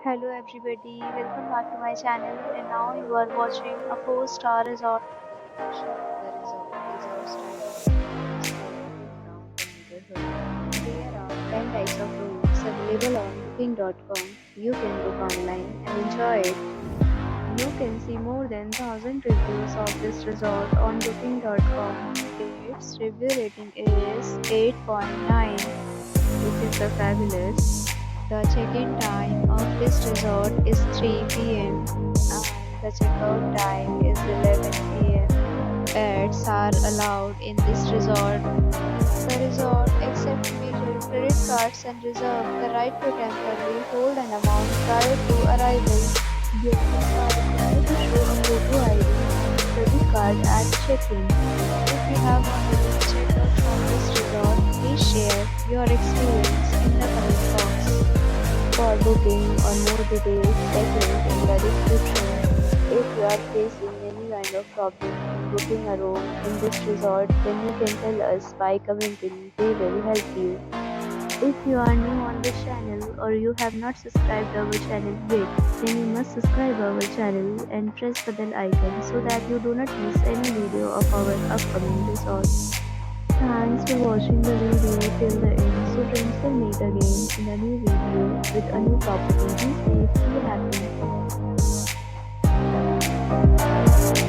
Hello everybody, welcome back to my channel and now you are watching a 4-star resort. The resort is outstanding around the neighborhood. There are 10 types of rooms available on booking.com. You can book online and enjoy it. You can see more than 1000 reviews of this resort on booking.com. Its review rating is 8.9, which is the fabulous. The check-in time of this resort is 3 p.m. and the check-out time is 11 p.m. Pets are allowed in this resort. The resort accepts major credit cards and reserves the right to temporarily hold an amount prior to arrival. Guests are required to show a photo ID and credit card at check-in. If you have already checked out from this resort, please share your experience in the comment box. For booking or more details, check link in the description. If you are facing any kind of problem in booking a room in this resort, then you can tell us by commenting. We will help you. If you are new on this channel or you have not subscribed our channel yet, then you must subscribe our channel and press the bell icon so that you do not miss any video of our upcoming resorts. Thanks for watching the video till the end. So friends, will meet again in a new video with a new property. Be safe, be happy.